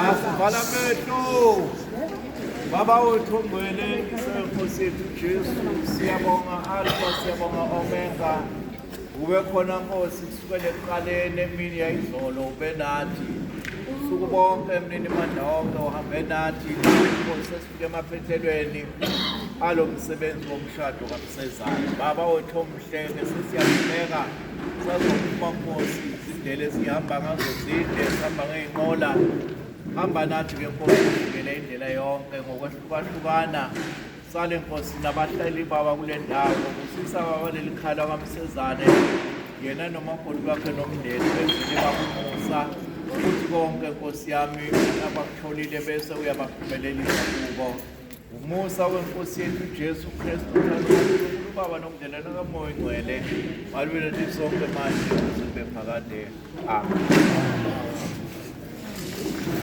Asivala amehlo. Baba wethu ongcwele, Nkosi yethu Jesu, siyabonga Alpha, siyabonga Omega. Ube khona Nkosi kusukela ekuqaleni emini yayizolo ube nathi. Usuku bonke emnini mandonke uhambe nathi. Nkosi esifike emaphethelweni alo msebenzi womshado kaMsezane. Baba wethu omhlenge sesiyabonga. Sazokuba Nkosi izindlela ezihamba ngazo zinde, sihamba ngey'nqola. Hamba nathi ke Nkosi uvele indlela yonke ngokwahlukahlukana. Sale Nkosi nabahlali baba kule ndawo kusisa baba leli khala kaMsezane yena nomakoti bakhe nomndeni benzile bakumusa ukuthi konke Nkosi yami abakutholile bese uyabaphumelelisa kubo. Umusa weNkosi yethu Jesu Kristu uNkulunkulu Baba nomndlelane kaMoya Ngcwele malwele sonke manje kuze kube phakade. Amen.